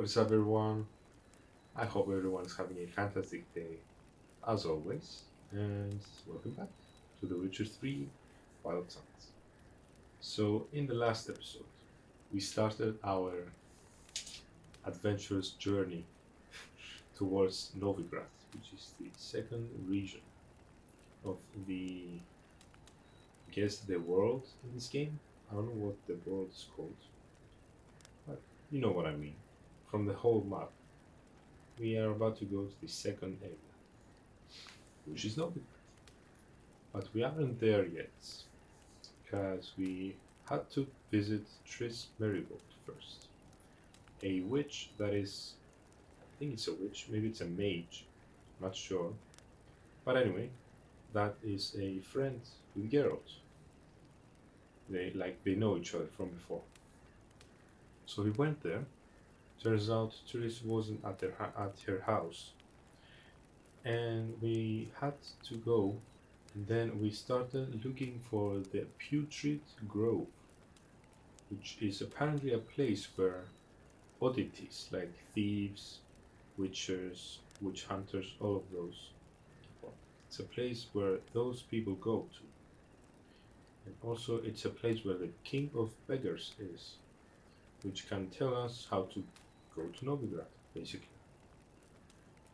is up, everyone? I hope everyone is having a fantastic day, as always, and welcome back to The Witcher 3 Wild Suns. So, in the last episode, we started our adventurous journey towards Novigrad, which is the second region of I guess, the world in this game. I don't know what the world is called, but you know what I mean. From the whole map, we are about to go to the second area, which is Novigrad. But we aren't there yet, because we had to visit Triss Merigold first. A witch that is, I think it's a witch, maybe it's a mage, not sure. But anyway, that is a friend with Geralt. They know each other from before. So we went there. Turns out Triss wasn't at her house, and we had to go. And then we started looking for the Putrid Grove, which is apparently a place where oddities like thieves, witchers, witch hunters, all of those. Well, it's a place where those people go to. And also, it's a place where the King of Beggars is, which can tell us how to go to Novigrad, basically.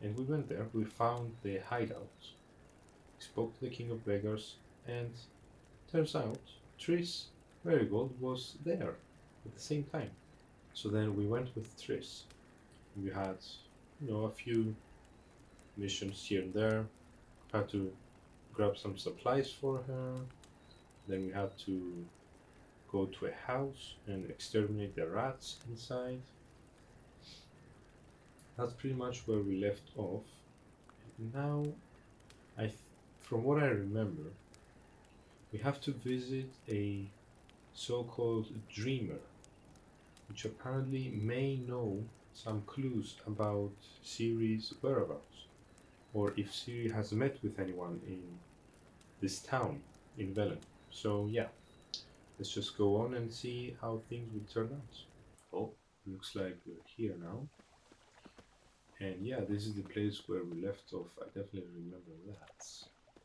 And we went there, we found the hideout, spoke to the King of Beggars, and turns out Triss Merigold was there at the same time. So then we went with Triss. We had, a few missions here and there. Had to grab some supplies for her. Then we had to go to a house and exterminate the rats inside. That's pretty much where we left off. And now, from what I remember, we have to visit a so-called dreamer, which apparently may know some clues about Ciri's whereabouts, or if Ciri has met with anyone in this town in Velen. So yeah, let's just go on and see how things will turn out. Oh, looks like we're here now. And yeah, this is the place where we left off. I definitely remember that.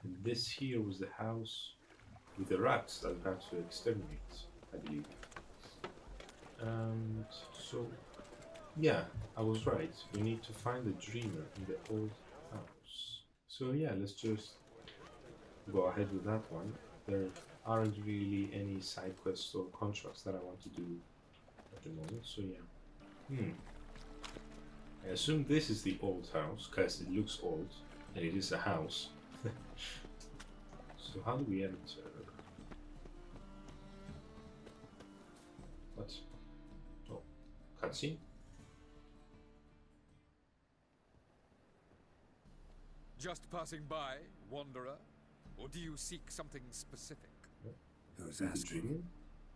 And this here was the house with the rats that we had to exterminate, I believe. And so, yeah, I was right. We need to find the dreamer in the old house. So yeah, let's just go ahead with that one. There aren't really any side quests or contracts that I want to do at the moment, so yeah. I assume this is the old house, because it looks old, and it is a house. So how do we enter? What? Oh, cutscene? Just passing by, wanderer? Or do you seek something specific? Who's asking?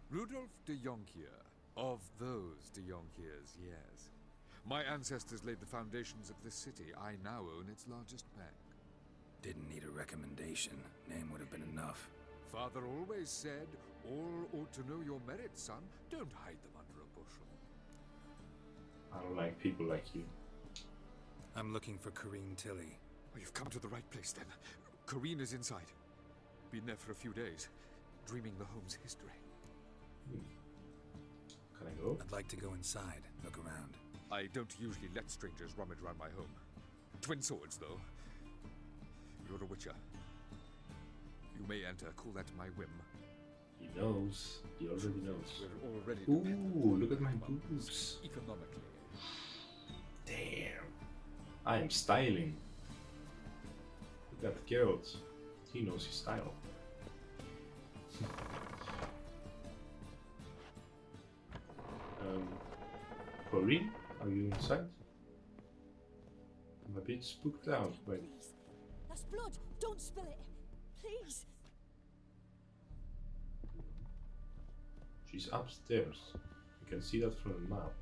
Rudolf de Jonkier. Of those de Jonkiers, yes. My ancestors laid the foundations of this city. I now own its largest bank. Didn't need a recommendation. Name would have been enough. Father always said, all ought to know your merits, son. Don't hide them under a bushel. I don't like people like you. I'm looking for Corrine Tilly. Oh, you've come to the right place, then. Corrine is inside. Been there for a few days, dreaming the home's history. Can I go? I'd like to go inside, look around. I don't usually let strangers rummage around my home. Twin swords, though. You're a witcher. You may enter, call that my whim. He knows. He already knows. We're already Ooh, look at my boots. Economically. Damn. I am styling. Look at Geralt. He knows his style. Corrine, are you inside? I'm a bit spooked out by Please. That's blood. Don't spill it. Please. She's upstairs. You can see that from the map.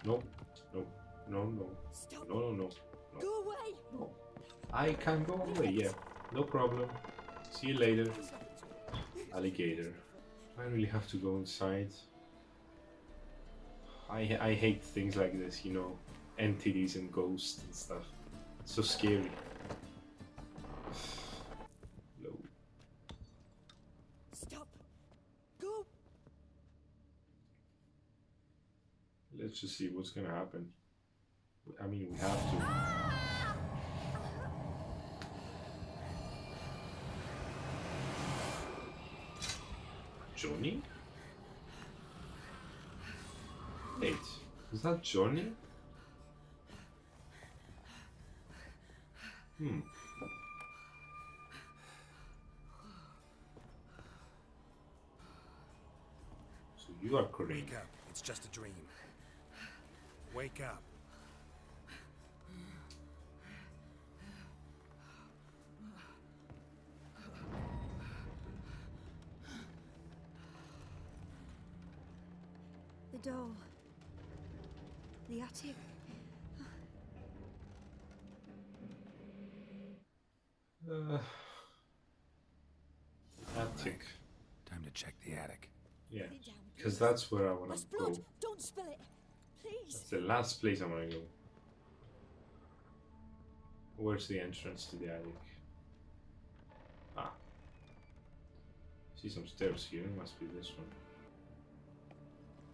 No. Stop. No. Go away. No. I can go away, yeah. No problem. See you later. Alligator. I really have to go inside. I hate things like this, you know, entities and ghosts and stuff. It's so scary. No. Stop. Go. Let's just see what's gonna happen. I mean, we have to. Johnny? Wait, is that Johnny? So you are Korean. Wake up. It's just a dream. Wake up. The door. The attic. Attic. Time to check the attic. Yeah, Put it down, because please. that's where I wanna That's go. blood. Don't spill it. Please. That's the last place I wanna go. Where's the entrance to the attic? Ah. See some stairs here. Must be this one.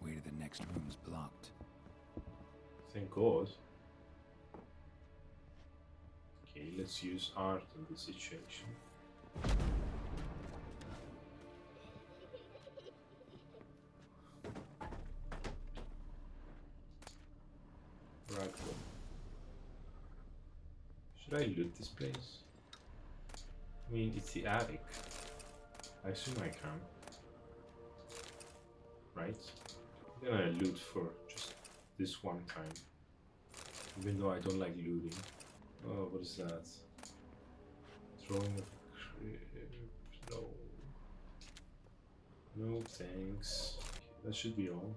Way to the next room's blocked. Thank God. Okay, let's use art in this situation. Ragdoll. Should I loot this place? I mean, it's the attic. I assume I can. Right? I'm gonna loot for just this one time. Even though I don't like looting. Oh, what is that? Throwing a crib. No. No thanks. Okay, that should be all.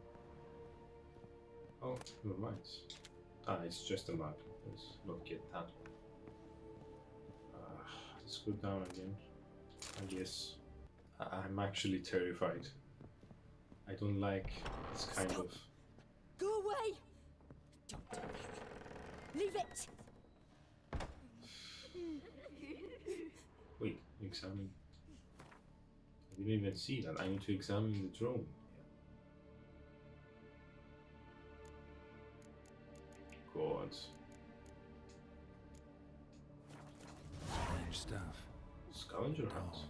Oh, never mind. Ah, it's just a map. Let's not get that one. Let's go down again. I guess. I'm actually terrified. I don't like this kind Stop. of... Go away. Don't do that. Leave it. Wait, examine. I didn't even see that. I need to examine the drone. God. Strange stuff. Scavenger hunt. Doll.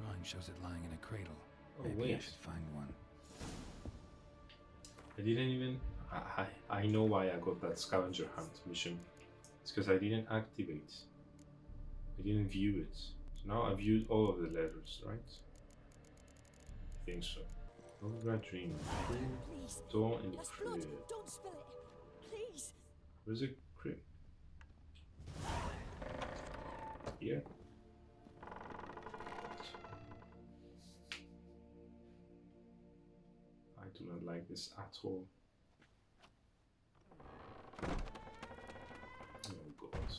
Drawing shows it lying in a cradle. Oh, Maybe I wait. should find one. I didn't even... I know why I got that scavenger hunt mission. It's because I didn't activate. I didn't view it. So now I viewed all of the letters, right? I think so. Novigrad dream. Please. Door in the That's blood. crib. Don't spill it. Please. Where's the crib? Here? I do not like this at all. Oh God.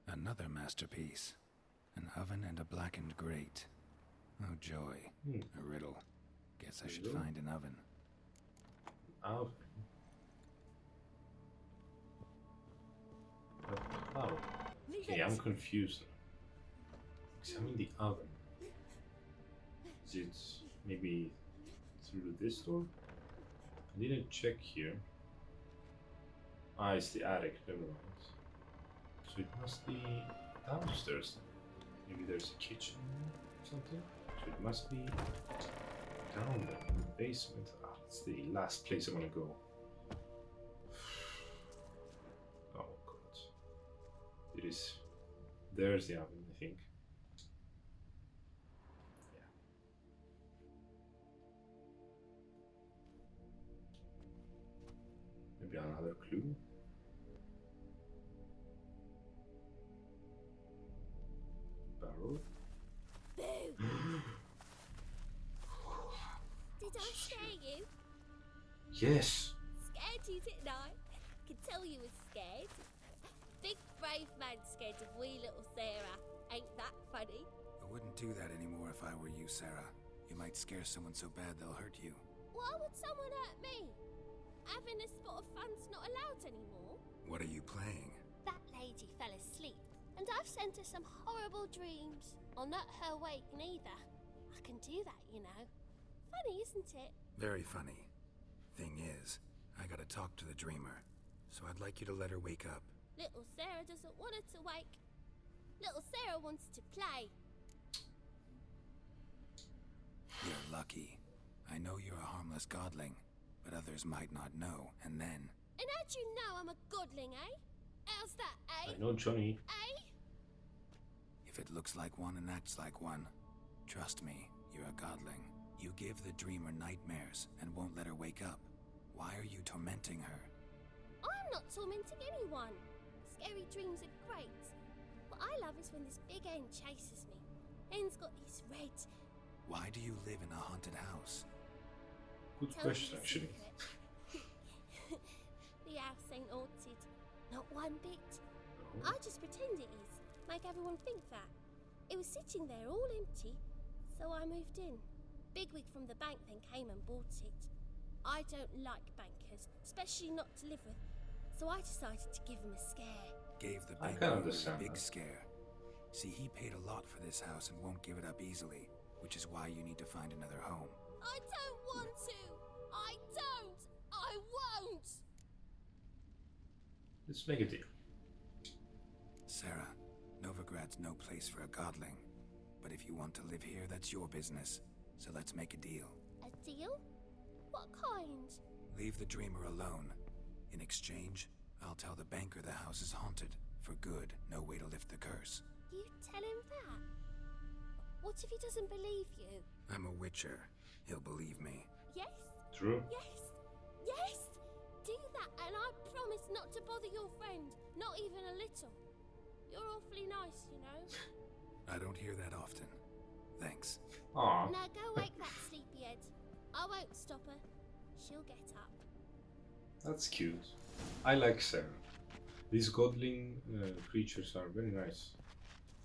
Another masterpiece. An oven and a blackened grate. Oh joy. A riddle. Guess I should Riddle? find an oven. Oven. But how? Leave Okay, it. I'm confused. Examine the oven. Is it maybe through this door? I didn't check here. Ah, it's the attic, never mind. So it must be downstairs. Maybe there's a kitchen or something. So it must be down there in the basement. Ah, it's the last place I want to go. Oh God. It is. There's the oven, I think. Yeah. Maybe another clue. Barrel. Boo! Did I scare you? Yes. Scared you, didn't I? Could tell you was scared. Big brave man scared of wee little Sarah. Ain't that funny? I wouldn't do that anymore if I were you, Sarah. You might scare someone so bad they'll hurt you. Why would someone hurt me? Having a spot of fun's not allowed anymore. What are you playing? That lady fell asleep, and I've sent her some horrible dreams. I'll not her wake neither. I can do that, you know. Funny, isn't it? Very funny. Thing is, I gotta talk to the dreamer, so I'd like you to let her wake up. Little Sarah doesn't want her to wake. Little Sarah wants to play. You're lucky. I know you're a harmless godling, but others might not know, and then... And how'd you know I'm a godling, eh? How's that, eh? I know Johnny. Eh? If it looks like one and acts like one, trust me, you're a godling. You give the dreamer nightmares and won't let her wake up. Why are you tormenting her? I'm not tormenting anyone. Scary dreams are great. What I love is when this big hen chases me. Hen's got these red... Why do you live in a haunted house? Good Tell question, you a actually. secret. The house ain't haunted. Not one bit. No. I just pretend it is. Make everyone think that. It was sitting there all empty, so I moved in. Bigwig from the bank then came and bought it. I don't like bankers, especially not to live with, so I decided to give him a scare. Gave the I bank can owner a understand big that. scare. See, he paid a lot for this house and won't give it up easily, which is why you need to find another home. I don't want to! I don't! I won't! Let's make a deal. Sarah, Novigrad's no place for a godling. But if you want to live here, that's your business. So let's make a deal. A deal? What kind? Leave the dreamer alone. In exchange, I'll tell the banker the house is haunted. For good, no way to lift the curse. You tell him that? What if he doesn't believe you? I'm a witcher. He'll believe me. Yes? True. Yes! Yes! Do that and I promise not to bother your friend. Not even a little. You're awfully nice, you know. I don't hear that often. Thanks. Aw, Now go wake that sleepyhead. I won't stop her. She'll get up. that's cute. I like Sarah. These godling creatures are very nice.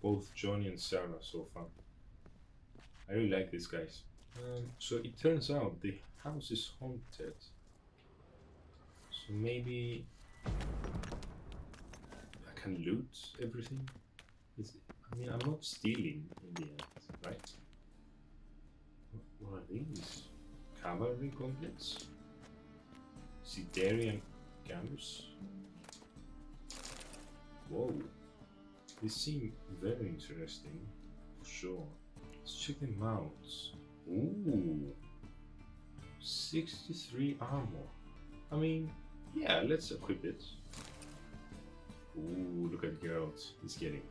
Both Johnny and Sarah are so fun. I really like these guys. So it turns out the house is haunted. So maybe I can loot everything. I mean, I'm not stealing in the end, right? What are these? Cavalry gauntlets? Siderian gams? Whoa. They seem very interesting, for sure. Let's check them out. Ooh. 63 armor. I mean, yeah, let's equip it. Ooh, look at Geralt. He's getting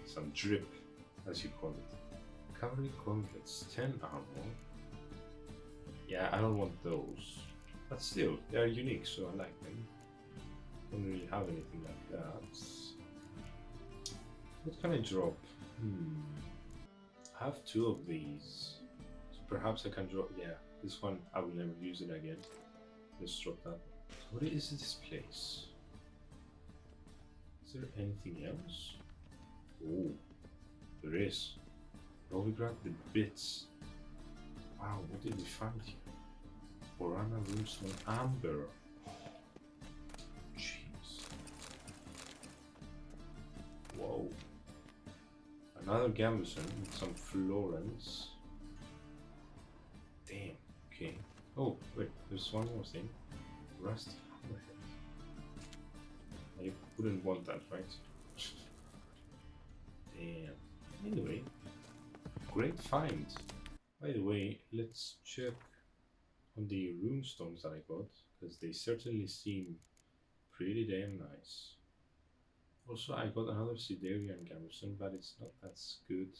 some drip, as you call it. Cavalry gauntlets, 10 armor. Yeah, I don't want those. But still, they are unique, so I like them. Don't really have anything like that. What can I drop? I have 2 of these. So perhaps I can drop, yeah, this one I will never use it again. Let's drop that. What is this place? Is there anything else? Oh, there is. Novigrad the bits. Wow, what did we find here? Borana Runestone Amber. Jeez. Whoa. Another gambeson with some florins. Damn, okay. Oh, wait, there's one more thing. Rusty hammerhead. I wouldn't want that, right? Damn. Anyway, great find. By the way, let's check on the runestones that I got, because they certainly seem pretty damn nice. Also, I got another Siderian garrison, but it's not that good.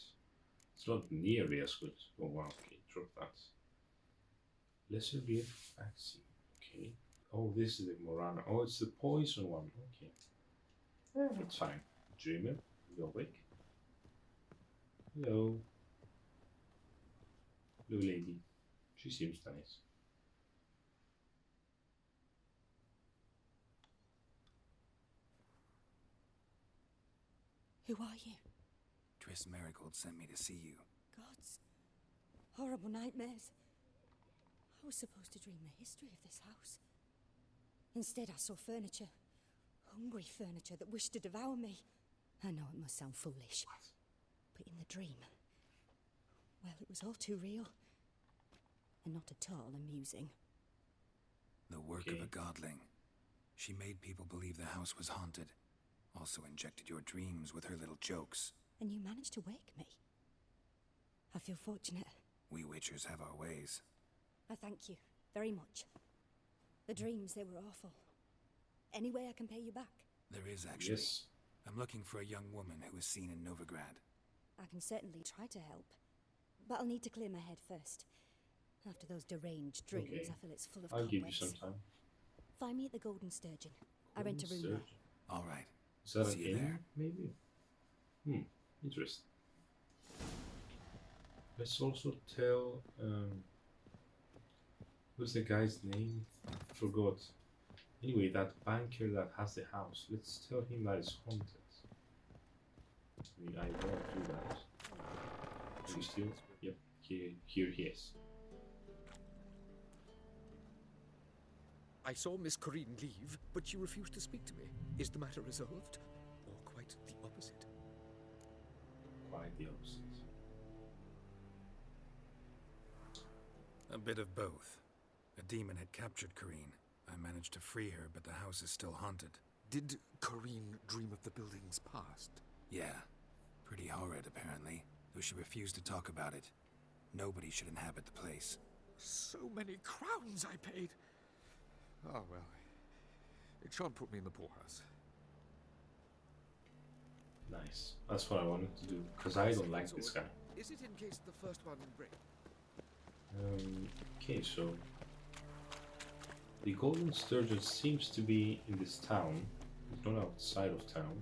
It's not nearly as good. Oh wow, okay, drop that. Lesser Beard Vaccine, okay. Oh, this is the Morana. Oh, it's the poison one, okay. It's fine. Dreamer, you awake? Hello. Hello, lady. She seems nice. Who are you? Triss Marigold sent me to see you. Gods. Horrible nightmares. I was supposed to dream the history of this house. Instead, I saw furniture. Hungry furniture that wished to devour me. I know it must sound foolish. But in the dream, well, it was all too real. And not at all amusing. The work of a godling. She made people believe the house was haunted. Also injected your dreams with her little jokes. And you managed to wake me. I feel fortunate. We witchers have our ways. I thank you very much. The dreams, they were awful. Any way I can pay you back? There is, actually. Yes. I'm looking for a young woman who was seen in Novigrad. I can certainly try to help. But I'll need to clear my head first. After those deranged dreams, Okay. I feel it's full of I'll give you cobwebs. some time. Find me at the Golden Sturgeon. I rent a room there. Surgeon. All right. Is that See an you inn? there. Maybe. Interesting. Let's also tell. What's the guy's name? Forgot. Anyway, that banker that has the house. Let's tell him that it's haunted. I mean, I won't do that. Are you still? Yep. Here he is. I saw Miss Corinne leave, but she refused to speak to me. Is the matter resolved? Or quite the opposite? Quite the opposite. A bit of both. A demon had captured Corinne. I managed to free her, but the house is still haunted. Did Corinne dream of the building's past? Yeah. Pretty horrid, apparently. Though she refused to talk about it. Nobody should inhabit the place. So many crowns I paid! Oh well. It shan't put me in the poorhouse. Nice. That's what I wanted to do. Because I don't like this guy. Is it in case the first one break? Okay, so the Golden Sturgeon seems to be in this town, it's not outside of town.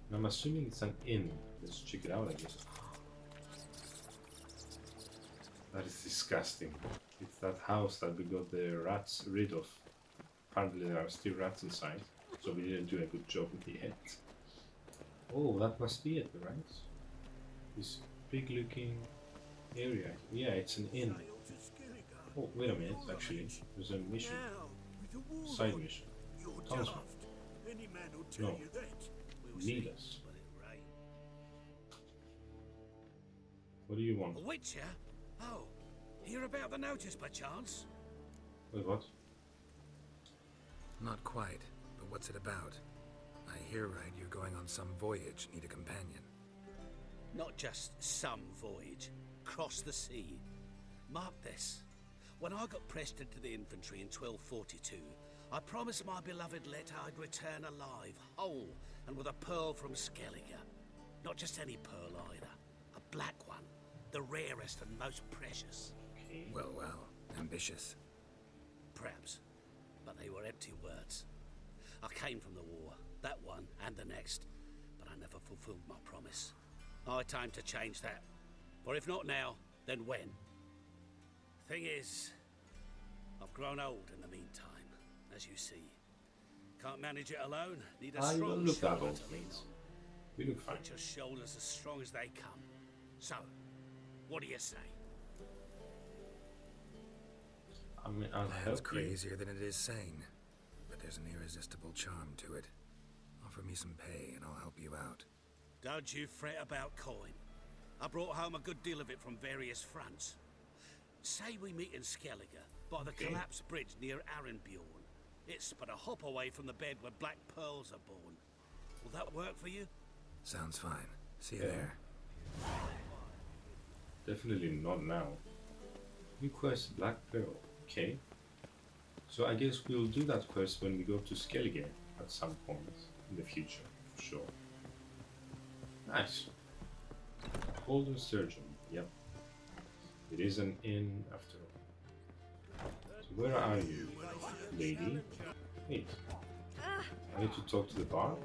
And I'm assuming it's an inn. Let's check it out, I guess. That is disgusting. It's that house that we got the rats rid of. Apparently there are still rats inside, so we didn't do a good job with the end. Oh, that must be it, right? This big looking area. Yeah, it's an inn. Oh, wait a minute, actually. There's a mission. Side mission. Townsman. No. Need us. What do you want? A witcher? Oh, hear about the notice by chance? Wait, what? Not quite, but what's it about? I hear right you're going on some voyage, need a companion. Not just some voyage. Cross the sea. Mark this. When I got pressed into the infantry in 1242, I promised my beloved Letta I'd return alive, whole, and with a pearl from Skellige. Not just any pearl either. A black one. The rarest and most precious. Okay. Well, ambitious. Perhaps. But they were empty words. I came from the war, that one and the next, but I never fulfilled my promise. High time to change that. For if not now, then when? Thing is, I've grown old in the meantime, as you see. Can't manage it alone, need a I strong don't look that shoulder old, to lean mate. on. We look fine. Put your shoulders as strong as they come. So, what do you say? I mean, I'll Sounds help you. crazier than it is sane, but there's an irresistible charm to it. Offer me some pay and I'll help you out. Don't you fret about coin. I brought home a good deal of it from various fronts. Say we meet in Skellige, by the Okay. collapsed bridge near Arenbjorn. It's but a hop away from the bed where black pearls are born. Will that work for you? Sounds fine. See you Yeah. there. Definitely not now. New quest, Black Pearl. Okay. So I guess we'll do that quest when we go to Skellige at some point in the future, for sure. Nice. Golden Sturgeon. Yep. It is an inn after all. So where are you, lady? Wait. I need to talk to the bard?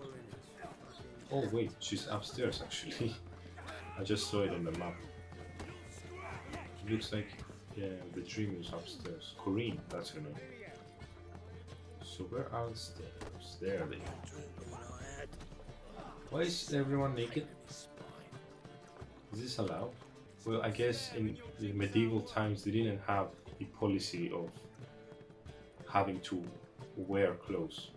Oh wait, she's upstairs actually. I just saw it on the map. It looks like the dream is upstairs. Corinne, that's her name. So where are the stairs? There they are. Why is everyone naked? Is this allowed? Well, I guess in the medieval times they didn't have the policy of having to wear clothes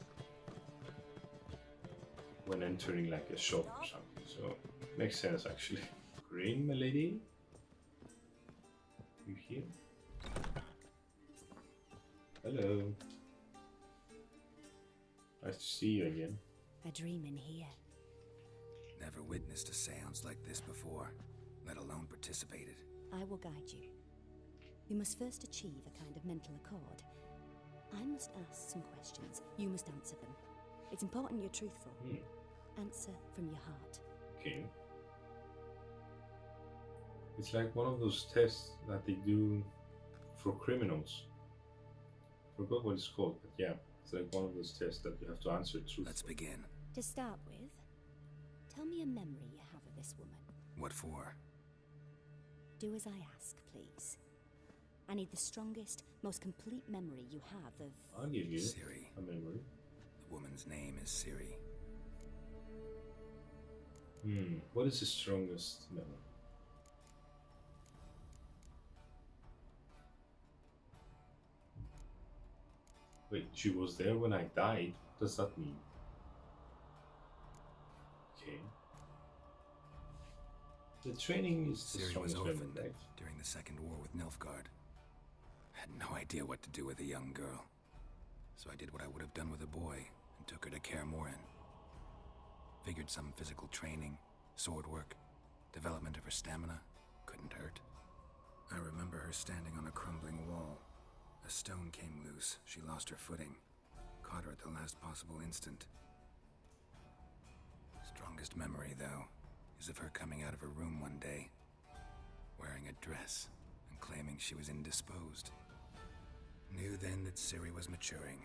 when entering like a shop or something. So makes sense actually. Green, my lady? You here? Hello. Nice to see you again. A dream in here. Never witnessed a seance like this before, let alone participated. I will guide you. You must first achieve a kind of mental accord. I must ask some questions. You must answer them. It's important you're truthful. Answer from your heart. Okay. It's like one of those tests that they do for criminals. Forgot what it's called, but yeah, it's like one of those tests that you have to answer truthfully. Let's begin. To start with, tell me a memory you have of this woman. What for? Do as I ask, please. I need the strongest, most complete memory you have of... I'll give you Ciri. a memory. The woman's name is Ciri. What is the strongest memory? Wait, she was there when I died? What does that mean? Okay. The training is the Ciri was strongest orphaned memory, right? during the Second War with Nilfgaard. Had no idea what to do with a young girl. So I did what I would have done with a boy and took her to Kaer Morhen. Figured some physical training, sword work, development of her stamina couldn't hurt. I remember her standing on a crumbling wall. A stone came loose, she lost her footing. Caught her at the last possible instant. Strongest memory, though, is of her coming out of her room one day, wearing a dress and claiming she was indisposed. Knew then that Ciri was maturing.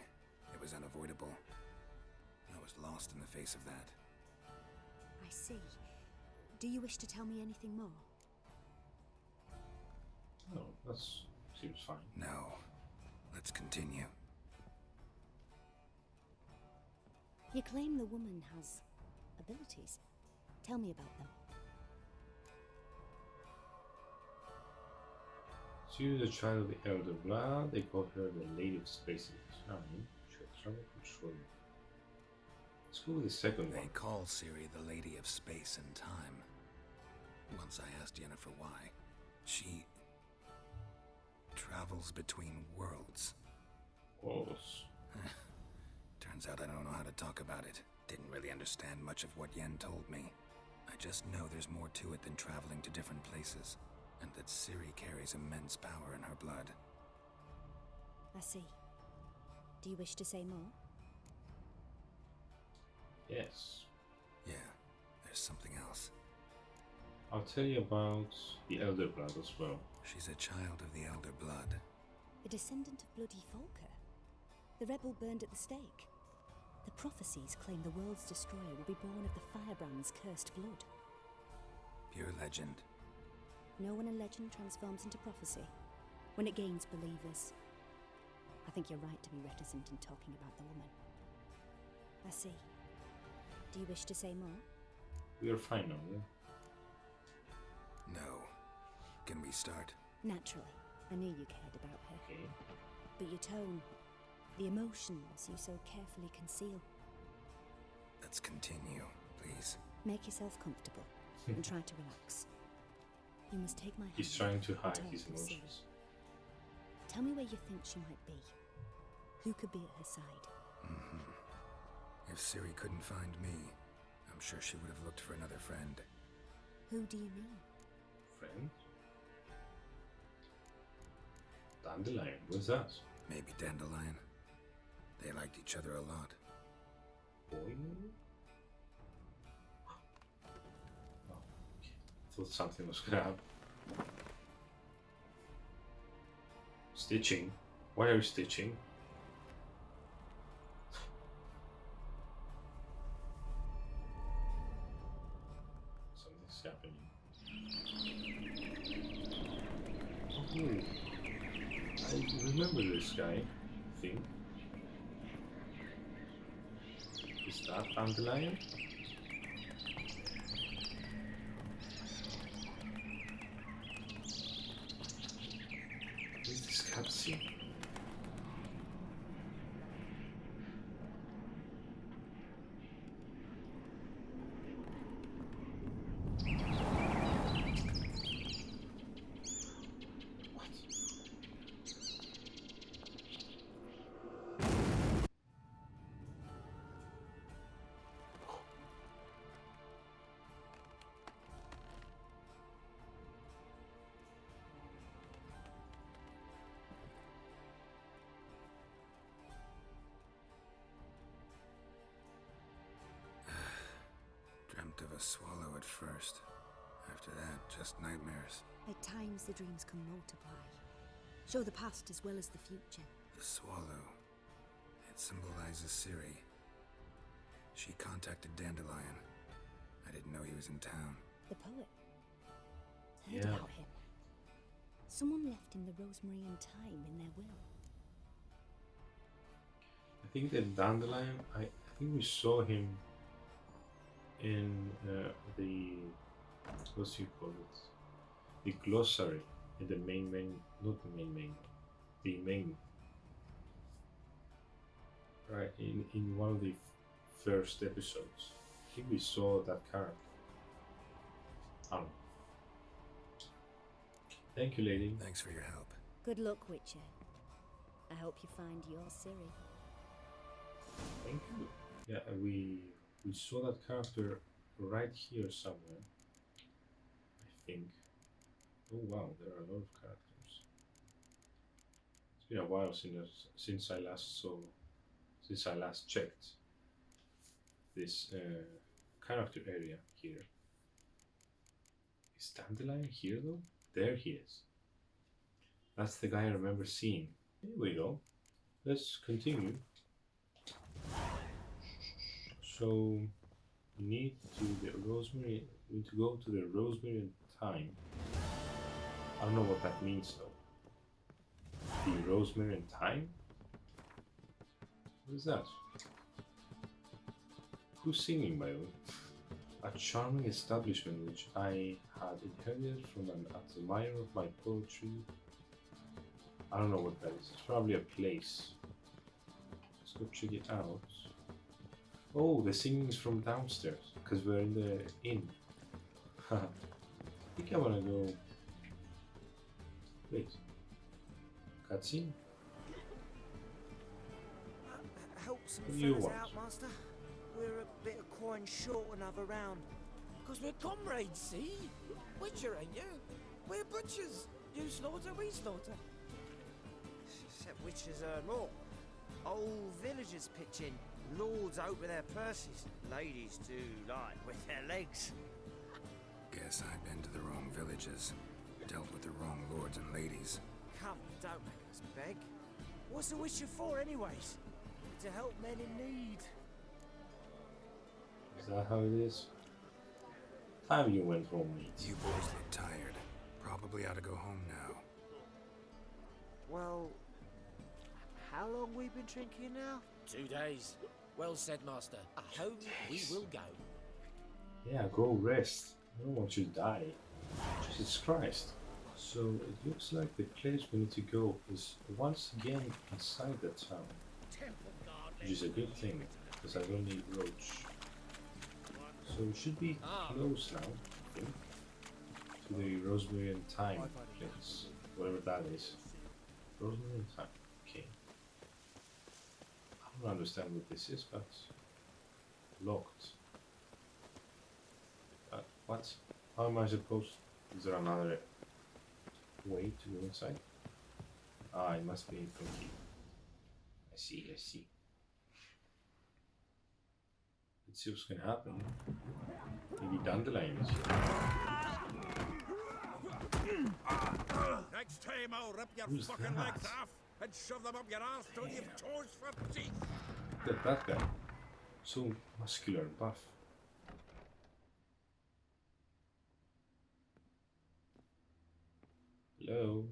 It was unavoidable. I was lost in the face of that. I see. Do you wish to tell me anything more? No, that seems fine. No. Let's continue. You claim the woman has abilities. Tell me about them. She was a child of the Elder Blood. They called her the Lady of Space and Time. She had trouble controlling. Let's go with the second They one. call Ciri the Lady of Space and Time. Once I asked Yennefer why. She travels between worlds. Worlds. Turns out I don't know how to talk about it. Didn't really understand much of what Yen told me. I just know there's more to it than traveling to different places, and that Ciri carries immense power in her blood. I see. Do you wish to say more? Yes. Yeah, there's something else. I'll tell you about the Elder Blood as well. She's a child of the Elder Blood. A descendant of bloody Volker. The rebel burned at the stake. The prophecies claim the world's destroyer will be born of the Firebrand's cursed blood. Pure legend. No when a legend transforms into prophecy, when it gains believers. I think you're right to be reticent in talking about the woman. I see. Do you wish to say more? We are fine now, yeah? No. Can we start? Naturally. I knew you cared about her. Okay. But your tone, the emotions you so carefully conceal. Let's continue, please. Make yourself comfortable and try to relax. You must take my hand. He's trying to and hide talk his with Ciri. emotions. Tell me where you think she might be. Who could be at her side? If Ciri couldn't find me, I'm sure she would have looked for another friend. Who do you mean? Friend? Dandelion, what's that? Maybe Dandelion. They liked each other a lot. Boy? Oh, okay. Thought something was gonna happen. Stitching? Why are you stitching? Something's happening. Oh, I remember this guy, I think. Is that Dandelion? Dreamt of a swallow at first. After that, just nightmares. At times, the dreams can multiply. Show the past as well as the future. The swallow. It symbolizes Ciri. She contacted Dandelion. I didn't know he was in town. The poet. Heard Yeah. about him. Someone left him the rosemary and thyme in their will. I think that Dandelion, I think we saw him in the, what's you call it? The glossary in the main, not the main, the main. Right, in one of the first episodes. I think we saw that character. I don't know. Thank you, lady. Thanks for your help. Good luck, Witcher. I hope you find your Ciri. Thank you. Yeah, we saw that character right here somewhere. I think. Oh wow, there are a lot of characters. It's been a while since I last checked this character area here. Is Dandelion here though? There he is. That's the guy I remember seeing. Here we go. Let's continue. So we need to the rosemary. We need to go to the rosemary and thyme. I don't know what that means though. The rosemary and thyme? What is that? Who's singing, by the way? A charming establishment which I had inherited from an admirer of my poetry. I don't know what that is. It's probably a place. Let's go check it out. Oh, the singing is from downstairs because we're in the inn. I think I wanna go. Wait. Cutscene? Help some What do you fellas want? out, master. We're a bit of coin short another round. Because we're comrades, see? Witcher, ain't you? We're butchers. You slaughter, we slaughter. Except witches earn more. Old villagers pitch in. Lords out with their purses. Ladies do like with their legs. Guess I've been to the wrong villages. Dealt with the wrong lords and ladies. Come, don't make us beg. What's a witcher for, anyways? To help men in need. Is that how it is? Time you went home, mate. You boys look tired. Probably ought to go home now. Well, how long we been drinking now? 2 days. Well said, master. Home we will go. Yeah, go rest. I don't want you to die. Jesus Christ. So it looks like the place we need to go is once again inside the town. Which is a good thing, because I don't need roach. So we should be close now, I think, to the rosemary and thyme place. Whatever that is. Rosemary and thyme. Okay. I don't understand what this is, but locked. What? How am I supposed? Is there another way to go inside? Ah, it must be from here. I see, I see. Let's see what's gonna happen. Maybe Dandelion is here. Next time I'll rip your Who's fucking that? legs off and shove them up your ass till you've toes for teeth. Look at that guy. So muscular and buff. Hello?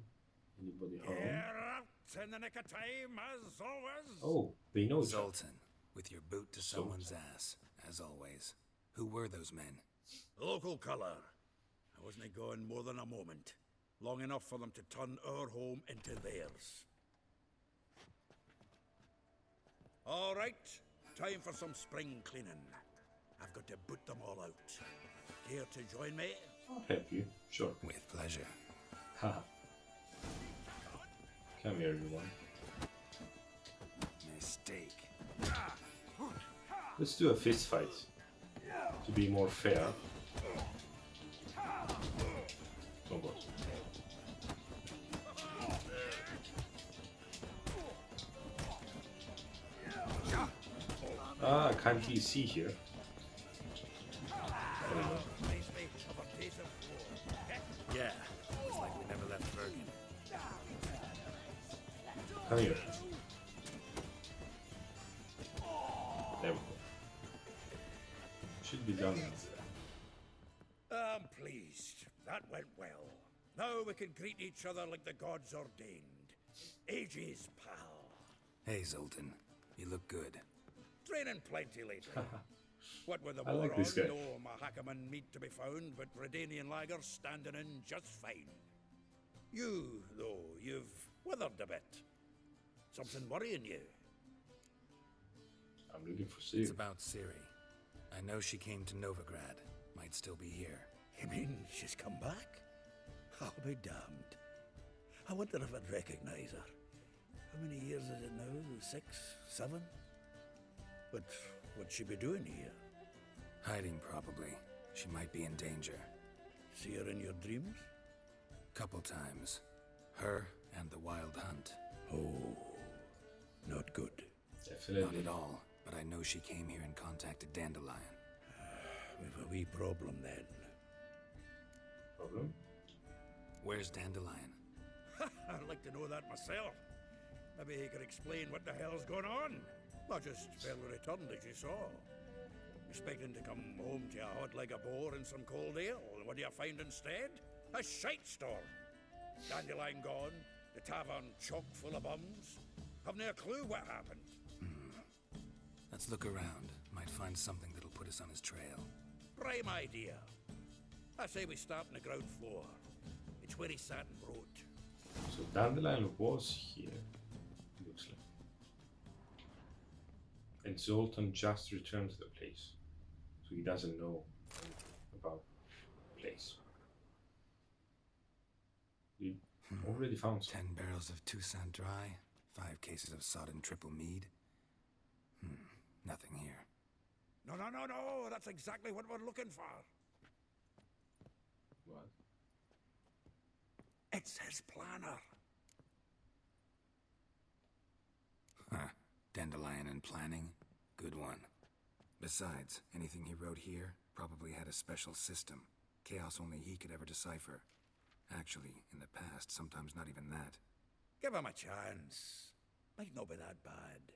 Anybody home? You're out in the nick of time, as always. Oh, they know each other. Zoltan, with your boot to someone's ass, as always. Who were those men? Local colour. I wasn't going more than a moment. Long enough for them to turn our home into theirs. All right, time for some spring cleaning. I've got to boot them all out. Care to join me? I'll help you. Sure. With pleasure. Haha. Come here, everyone. Mistake. Let's do a fist fight. To be more fair. Oh god. Ah, can't really see here. Anyway. Yeah, looks like we never left Bergen. Come here. There we go. Should be done now. I'm pleased. That went well. Now we can greet each other like the gods ordained. Ages, pal. Hey, Zoltan. You look good. Training plenty later. What with the I war like this on, guy. no Mahakaman meat to be found, but Redanian lagers standing in just fine. You, though, you've withered a bit. Something worrying you? I'm looking for It's Siri. about Ciri. I know she came to Novigrad. Might still be here. You mean she's come back? I'll be damned. I wonder if I'd recognize her. How many years is it now? 6, 7? But what'd she be doing here? Hiding, probably. She might be in danger. See her in your dreams? Couple times. Her and the Wild Hunt. Oh, not good. Definitely. Not at all, but I know she came here and contacted Dandelion. We've a wee problem then. Problem? Where's Dandelion? I'd like to know that myself. Maybe he could explain what the hell's going on. I just fell returned as you saw. Expecting to come home to a hot like a boar and some cold ale. And what do you find instead? A shite store. Dandelion gone, the tavern chock full of bums. Haven't a clue what happened. Let's look around. Might find something that'll put us on his trail. Prime idea. I say we start on the ground floor. It's where he sat and wrote. So Dandelion was here, looks like. And Zoltan just returned to the place. So he doesn't know about the place. We already found some. 10 barrels of Toussaint Dry, 5 cases of sodden triple mead. Nothing here. No, no, no, no. That's exactly what we're looking for. What? It's his planner. Huh. Dandelion and planning? Good one. Besides, anything he wrote here probably had a special system. Chaos only he could ever decipher. Actually, in the past, sometimes not even that. Give him a chance. Might not be that bad.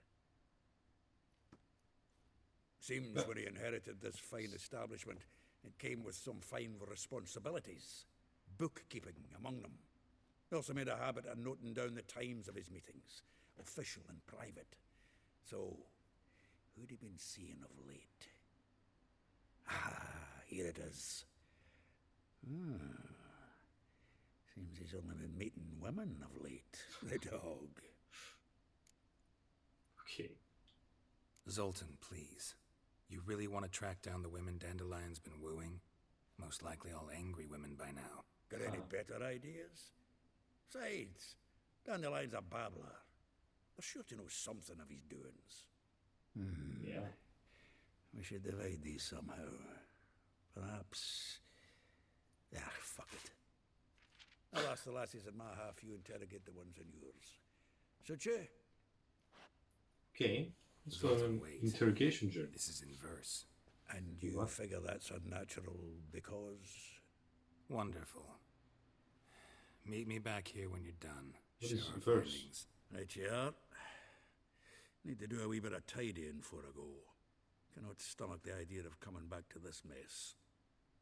Seems when he inherited this fine establishment, it came with some fine responsibilities. Bookkeeping among them. He also made a habit of noting down the times of his meetings, official and private. So, who'd he been seeing of late? Ah, here it is. Seems he's only been meeting women of late. The dog. Okay. Zoltan, please. You really want to track down the women Dandelion's been wooing? Most likely all angry women by now. Got any better ideas? Besides, Dandelion's a babbler. They're sure to know something of his doings. Yeah. We should divide these somehow. Perhaps... fuck it. I'll ask the lassies in my half, you interrogate the ones in yours. Suit you? Okay. Let's go on Zoltan, an wait. interrogation journey. This is in verse. And you figure that's unnatural because... Wonderful. Meet me back here when you're done. What Share is our verse? findings. Right you are. Need to do a wee bit of tidying before I go. Cannot stomach the idea of coming back to this mess.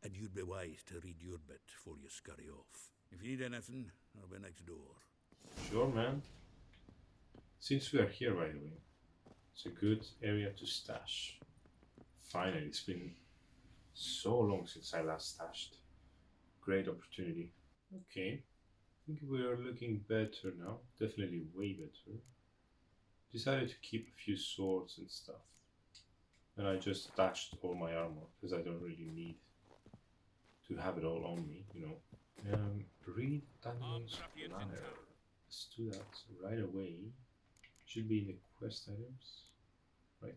And you'd be wise to read your bit before you scurry off. If you need anything, I'll be next door. Sure, man. Since we are here, by the way, it's a good area to stash. Finally, it's been so long since I last stashed. Great opportunity. Okay. I think we are looking better now. Definitely way better. Decided to keep a few swords and stuff. And I just stashed all my armor because I don't really need to have it all on me, you know. Read Daniel's planner. Let's do that right away. Should be in the quest items. Right.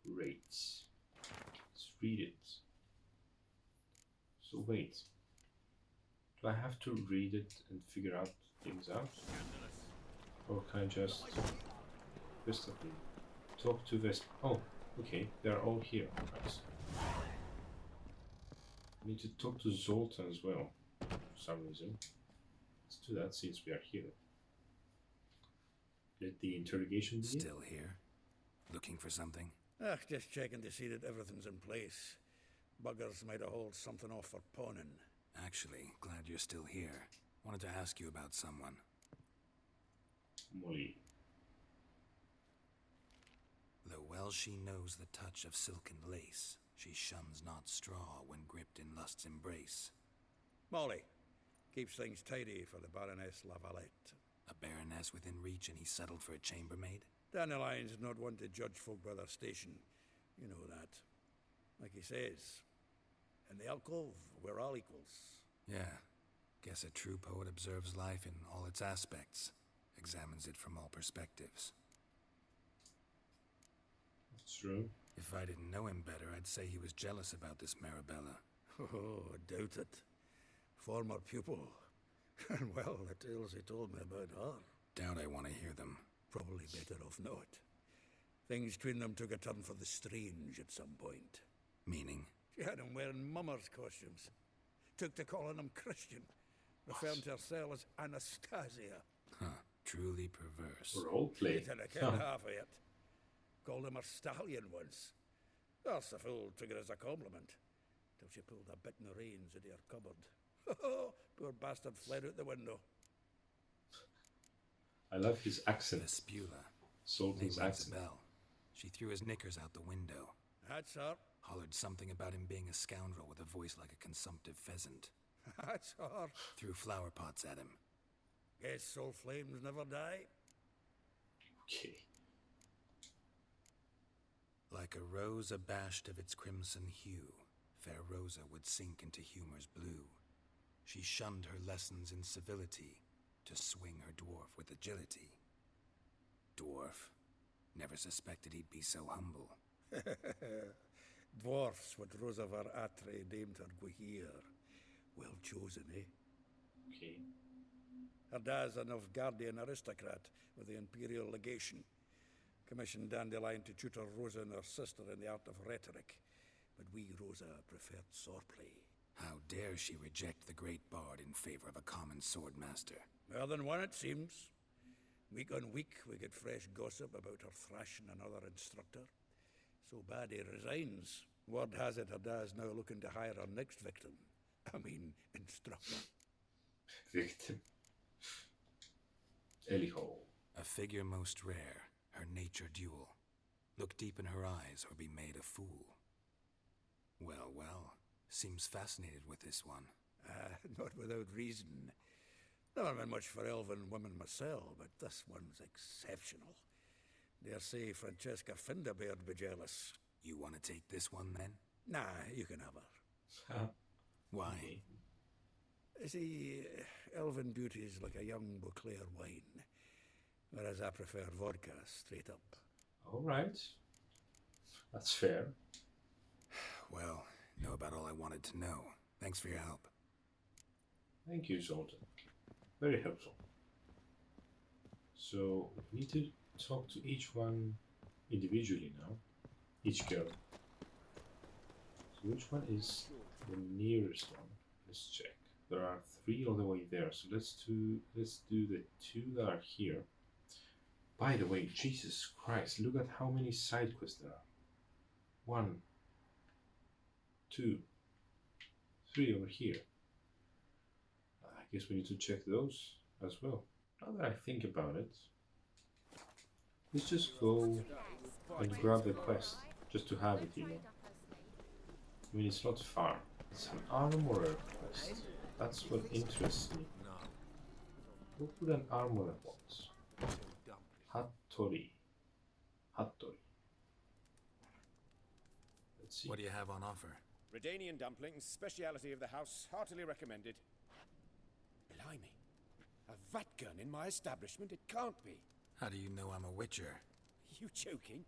Rates. Let's read it. So wait. Do I have to read it and figure out things out? Or can I just Vespa talk to Vespa? Oh, okay, they're all here. Nice. We need to talk to Zoltan as well, for some reason. Let's do that since we are here. Let the interrogation begin. Still here? Looking for something? Just checking to see that everything's in place. Buggers might have hauled something off for pawning. Actually, glad you're still here. Wanted to ask you about someone. Molly. Though well she knows the touch of silken lace, she shuns not straw when gripped in lust's embrace. Molly. Keeps things tidy for the Baroness Lavalette. A baroness within reach and he settled for a chambermaid? Dandelion's not one to judge folk by their station. You know that. Like he says, in the alcove, we're all equals. Yeah. Guess a true poet observes life in all its aspects, examines it from all perspectives. That's true. If I didn't know him better, I'd say he was jealous about this Marabella. Oh, I doubt it. Former pupil. And well, the tales he told me about her. Doubt I want to hear them. Probably better off not. Things between them took a turn for the strange at some point. Meaning? She had him wearing mummers' costumes. Took to calling him Christian. Referring to herself as Anastasia. Huh. Truly perverse. Roleplay. Did I get half of it. Called him a stallion once. That's the fool took it as a compliment. Till she pulled a bit in the reins into her cupboard. Poor bastard fled out the window. I love his accent. Vespula. Sultan's Name rings a accent. bell. She threw his knickers out the window. That's her. Hollered something about him being a scoundrel with a voice like a consumptive pheasant. That's her. Threw flower pots at him. Guess soul flames never die. Okay. Like a rose abashed of its crimson hue, fair Rosa would sink into humor's blue. She shunned her lessons in civility to swing her dwarf with agility. Dwarf. Never suspected he'd be so humble. Dwarfs what Rosa var Atre named her Guahir. Well chosen, eh? Okay. Her dad's a Novigradian aristocrat with the Imperial Legation. Commissioned Dandelion to tutor Rosa and her sister in the art of rhetoric. But we, Rosa, preferred swordplay. How dare she reject the great bard in favor of a common swordmaster? More than one, it seems. Week on week, we get fresh gossip about her thrashing another instructor. So bad he resigns. Word has it her dad's now looking to hire her next victim. I mean, instructor. Victim. Anyhow. A figure most rare, her nature dual. Look deep in her eyes or be made a fool. Well, well, seems fascinated with this one. Not without reason. Never been much for elven women myself, but this one's exceptional. Dare say Francesca Finderbeard be jealous. You want to take this one, then? Nah, you can have her. Why? See, elven beauty's like a young Beauclair wine, whereas I prefer vodka straight up. All right. That's fair. Well, know about all I wanted to know. Thanks for your help. Thank you, Zoltan. Very helpful. So, we need to talk to each one individually now. Each girl. So which one is the nearest one? Let's check. There are 3 all the way there. So let's do the 2 that are here. By the way, Jesus Christ, look at how many side quests there are. 1, 2, 3 over here. I guess we need to check those as well. Now that I think about it, let's just go and grab the quest, just to have it, you know. I mean, it's not far. It's an armorer quest. That's what interests me. What would an armorer want? Hattori. Hattori. Let's see. What do you have on offer? Redanian dumplings, speciality of the house, heartily recommended. Blimey. A vat gun in my establishment? It can't be. How do you know I'm a witcher? You joking?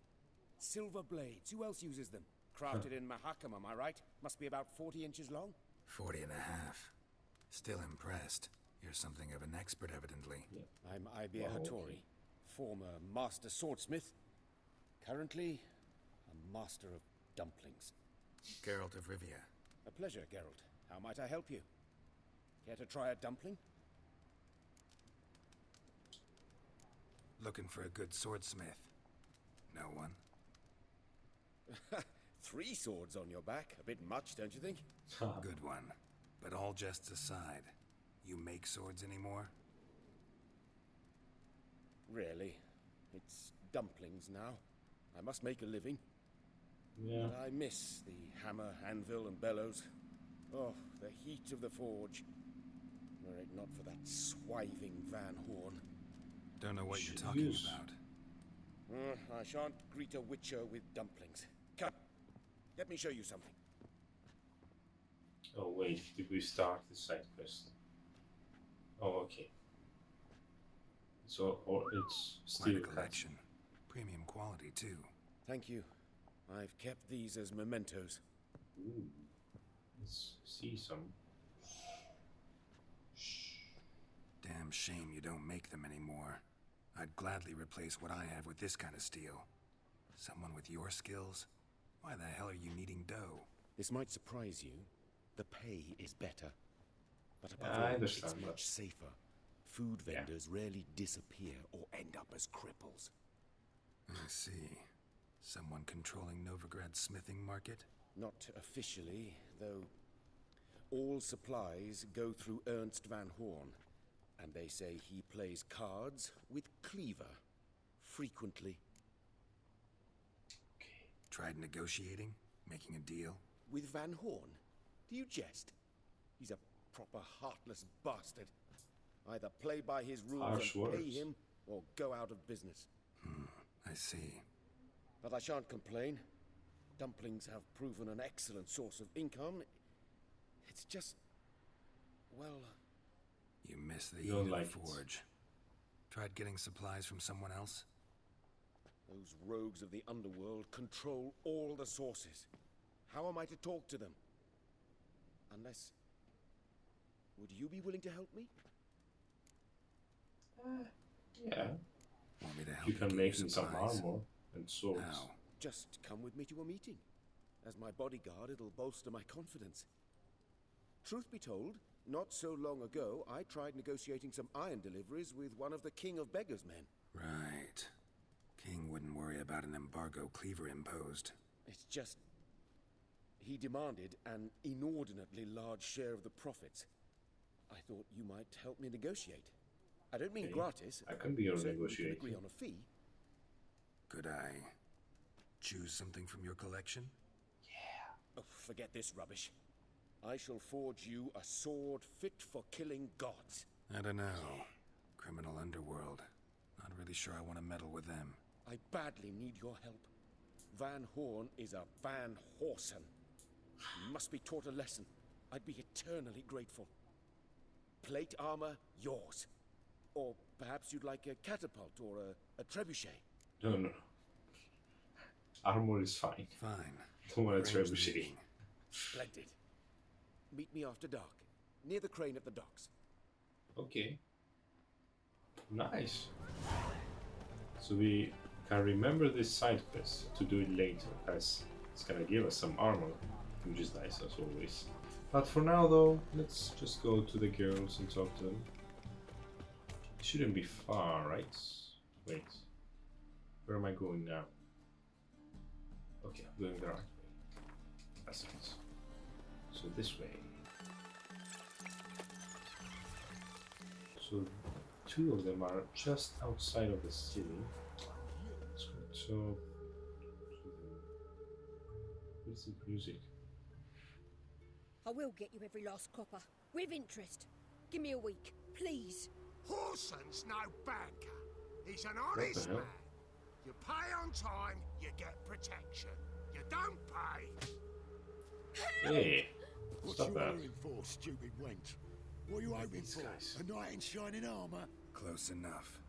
Silver blades. Who else uses them? Crafted in Mahakam, am I right? Must be about 40 inches long? 40 and a half. Still impressed. You're something of an expert, evidently. Yeah. I'm Ibir Hattori, former master swordsmith. Currently, a master of dumplings. Geralt of Rivia. A pleasure, Geralt. How might I help you? Care to try a dumpling? Looking for a good swordsmith. No one? 3 swords on your back. A bit much, don't you think? Good one. But all jests aside, you make swords anymore? Really? It's dumplings now. I must make a living. Yeah. But I miss the hammer, anvil, and bellows. Oh, the heat of the forge. Were it not for that swiving Van Horn. Don't know what you're talking Jeez. about. I shan't greet a witcher with dumplings. Come, let me show you something. Oh wait, did we start the side quest? Oh, okay. So, or it's Quite still a collection. Premium quality, too. Thank you. I've kept these as mementos. Ooh. Let's see some. Damn shame you don't make them anymore. I'd gladly replace what I have with this kind of steel. Someone with your skills? Why the hell are you needing dough? This might surprise you. The pay is better. But above I all, it's understand that. much safer. Food vendors rarely disappear or end up as cripples. I see. Someone controlling Novigrad's smithing market? Not officially, though. All supplies go through Ernst Van Horn, and they say he plays cards with Cleaver, frequently. Tried negotiating? Making a deal? With Van Horn? Do you jest? He's a proper heartless bastard. Either play by his rules Harsh and pay words. him, or go out of business. I see. But I shan't complain. Dumplings have proven an excellent source of income. It's just... well... You miss the You heat don't of like the it. forge. Tried getting supplies from someone else? Those rogues of the underworld control all the sources. How am I to talk to them? Unless... would you be willing to help me? Yeah. Want me to help You can get make me some supplies? armor and swords. How? Just come with me to a meeting. As my bodyguard, it'll bolster my confidence. Truth be told, not so long ago, I tried negotiating some iron deliveries with one of the King of Beggars' men. Right. King wouldn't worry about an embargo Cleaver imposed. It's just... he demanded an inordinately large share of the profits. I thought you might help me negotiate. I don't mean Okay. gratis. I can be your Certainly we negotiator. can agree on a fee. Could I choose something from your collection? Oh, forget this rubbish. I shall forge you a sword fit for killing gods. I don't know. Criminal underworld. Not really sure I want to meddle with them. I badly need your help. Van Horn is a Van Horsen. He must be taught a lesson. I'd be eternally grateful. Plate armor, yours. Or perhaps you'd like a catapult or a trebuchet. No. Armor is fine. Fine. Don't want to Arrange the trebuchet. meeting. Splendid. Meet me after dark, near the crane at the docks. Okay. Nice. So we can remember this side quest to do it later, as it's gonna give us some armor, which is nice as always. But for now though, let's just go to the girls and talk to them. It shouldn't be far, right? Wait. Where am I going now? Okay, I'm going the right way. That's it. So this way. So 2 of them are just outside of the city. So what's the music? I will get you every last copper, with interest. Give me a week, please. Horson's no banker. He's an What honest the hell? man. You pay on time, you get protection. You don't pay. Hey, What stop you that. worrying for, stupid wench? What are you hoping these for? guys. A knight in shining armour? Close enough.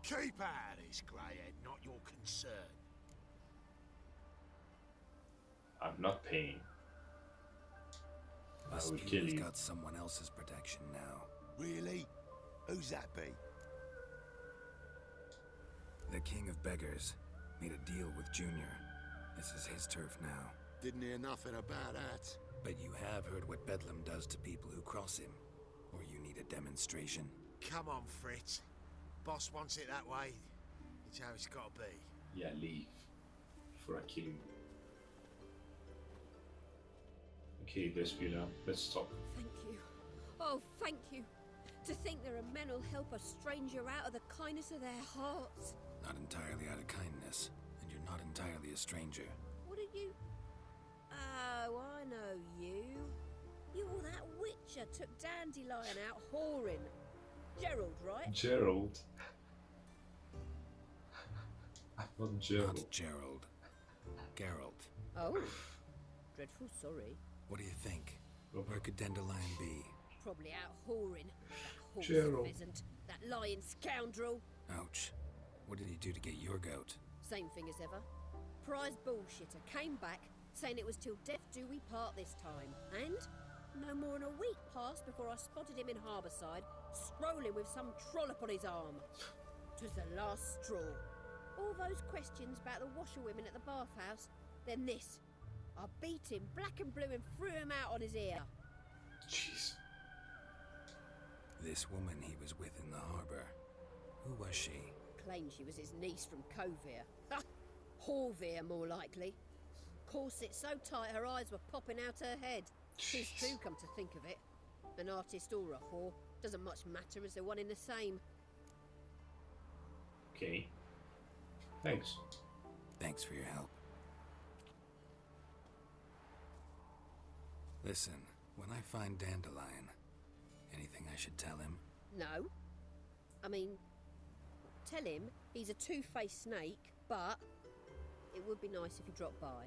Keep out of this, greyhead, not your concern. I'm not paying. I will kill Muscular's you. got someone else's protection now. Really? Who's that be? The King of Beggars made a deal with Junior. This is his turf now. Didn't hear nothing about that. But you have heard what Bedlam does to people who cross him. Or you need a demonstration? Come on, Fritz. Boss wants it that way. It's how it's got to be. Yeah, leave. Before I kill you. Okay, Vespina, let's stop. Thank you. Oh, thank you. To think there are men who'll help a stranger out of the kindness of their hearts. Not entirely out of kindness, and you're not entirely a stranger. What are you? Oh, I know you. You're that witcher took Dandelion out whoring. Gerald, right? Gerald? I thought Gerald. Not Gerald. Geralt. Oh. Dreadful sorry. What do you think? Where could Dandelion be? Probably out whoring. That horse Gerald. pheasant. That lying scoundrel. Ouch. What did he do to get your goat? Same thing as ever. Prize bullshitter came back, saying it was till death do we part this time. And no more than a week passed before I spotted him in Harbourside, strolling with some trollop on his arm. 'Twas the last straw. All those questions about the washerwomen at the bathhouse, then this. I beat him black and blue and threw him out on his ear. Jeez. This woman he was with in the harbor. Who was she? Claimed she was his niece from Kovir. Ha! Horvir, more likely. Corset so tight her eyes were popping out her head. Tis too, come to think of it. An artist or a whore. Doesn't much matter as they're one in the same. Okay. Thanks. Thanks for your help. Listen, when I find Dandelion, anything I should tell him? No. I mean, tell him he's a two-faced snake, but it would be nice if he dropped by.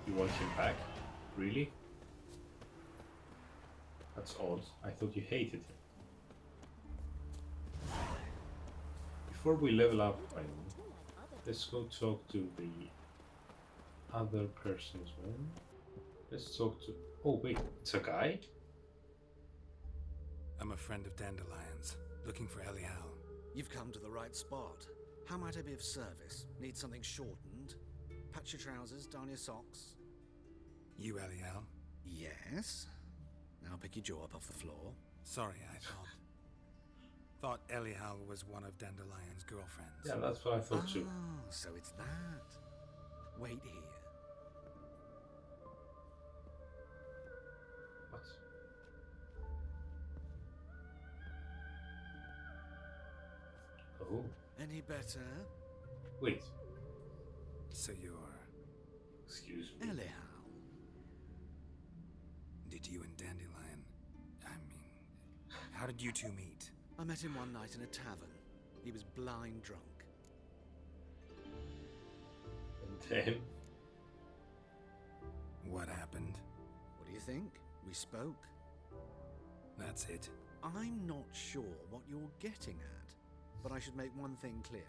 You want him back? Really? That's odd. I thought you hated him. Before we level up, let's go talk to the other person as well. Let's talk to... Oh wait, it's a guy? I'm a friend of Dandelion's, looking for Elial. You've come to the right spot. How might I be of service? Need something shortened? Patch your trousers, darn your socks? You Elial? Yes. Now pick your jaw up off the floor. Sorry, I thought Elial was one of Dandelion's girlfriends. Yeah, that's what I thought too. Oh, so it's that. Wait here. What? Oh. Any better? Wait. So you're... Excuse me. Elial. Did you and Dandelion... how did you two meet? I met him one night in a tavern. He was blind drunk. And then? What happened? What do you think? We spoke. That's it. I'm not sure what you're getting at, but I should make one thing clear.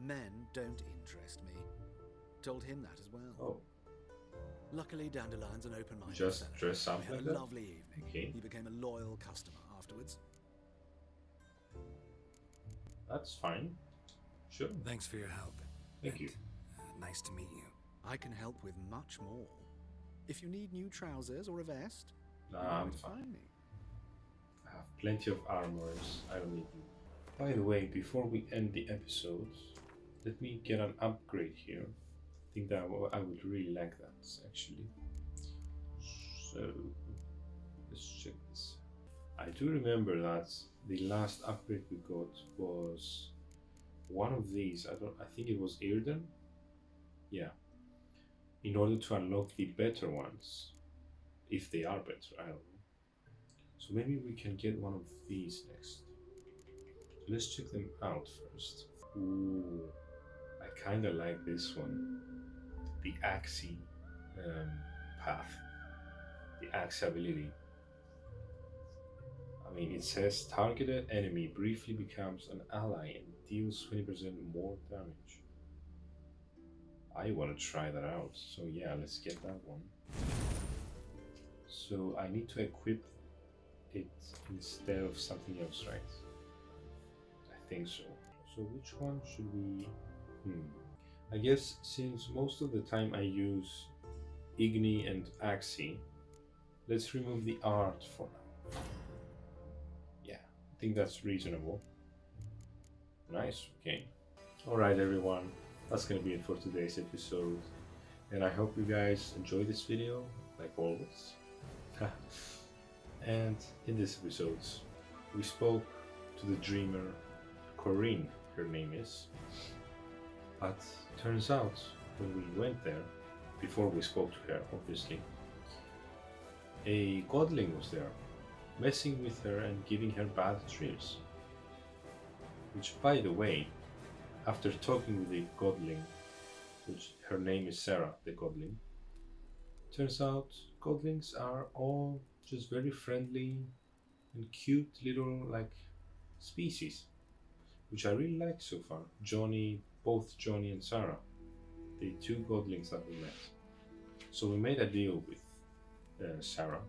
Men don't interest me. Told him that as well. Oh. Luckily, Dandelion's an open-minded Just seller. dress up We had like a that? lovely evening. Okay. He became a loyal customer afterwards. That's fine. Sure. Thanks for your help. Thank you. Nice to meet you. I can help with much more. If you need new trousers or a vest, Nah, you know I'm where to fine. find me. I have plenty of armors. I don't need you. By the way, before we end the episode, let me get an upgrade here. I think that I would really like that, actually. So, let's check this. I do remember that the last upgrade we got was one of these. I think it was Irden. Yeah. In order to unlock the better ones, if they are better, I don't know. So maybe we can get one of these next. So let's check them out first. Ooh, I kind of like this one. The Axie path. The Axe ability. I mean, it says targeted enemy briefly becomes an ally and deals 20% more damage. I want to try that out. So yeah, let's get that one. So I need to equip it instead of something else, right? I think so. So which one should we... I I guess since most of the time I use Igni and Axie, let's remove the art for now. Yeah, I think that's reasonable. Nice, okay. Alright everyone, that's gonna be it for today's episode. And I hope you guys enjoy this video, like always. And in this episode, we spoke to the dreamer Corinne, her name is. But turns out, when we went there, before we spoke to her, obviously, a godling was there, messing with her and giving her bad dreams. Which, by the way, after talking with the godling, which her name is Sarah, the godling, turns out godlings are all just very friendly and cute little like species, which I really like so far. Both Johnny and Sarah, the two godlings that we met. So we made a deal with Sarah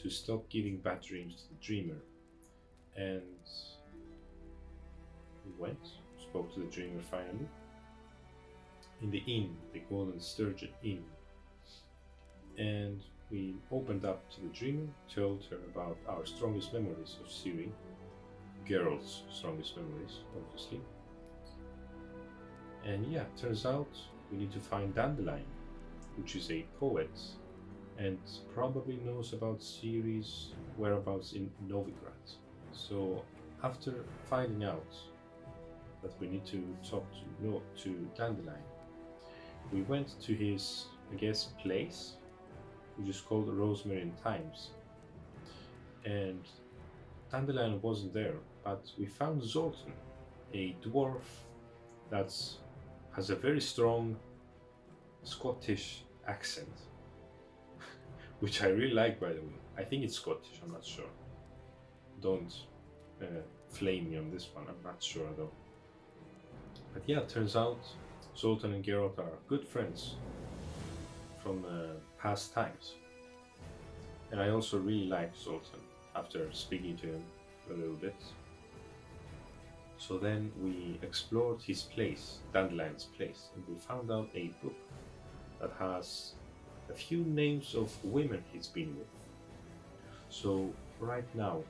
to stop giving bad dreams to the dreamer, and we went, spoke to the dreamer finally in the inn, the Golden Sturgeon Inn, and we opened up to the dreamer, told her about our strongest memories of Siri, girls' strongest memories, obviously. And yeah, turns out we need to find Dandelion, which is a poet and probably knows about Siri's whereabouts in Novigrad. So after finding out that we need to talk to Dandelion, we went to his, I guess, place, which is called Rosemary Times. And Dandelion wasn't there, but we found Zoltan, a dwarf that has a very strong Scottish accent, which I really like, by the way. I think it's Scottish, I'm not sure. Don't flame me on this one, I'm not sure though. But yeah, it turns out Zoltan and Geralt are good friends from past times. And I also really like Zoltan after speaking to him a little bit. So then we explored his place, Dandelion's place, and we found out a book that has a few names of women he's been with. So right now,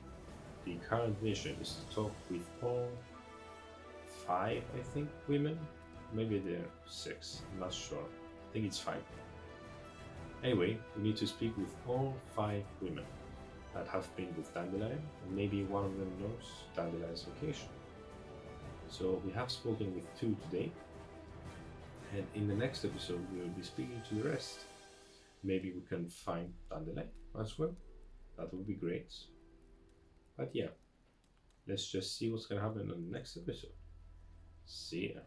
the current mission is to talk with all 5, I think, women. Maybe there are 6, I'm not sure. I think it's 5. Anyway, we need to speak with all 5 women that have been with Dandelion, and maybe one of them knows Dandelion's location. So we have spoken with 2 today, and in the next episode we will be speaking to the rest. Maybe we can find Dandelion as well. That would be great. But yeah, let's just see what's gonna happen on the next episode. See ya.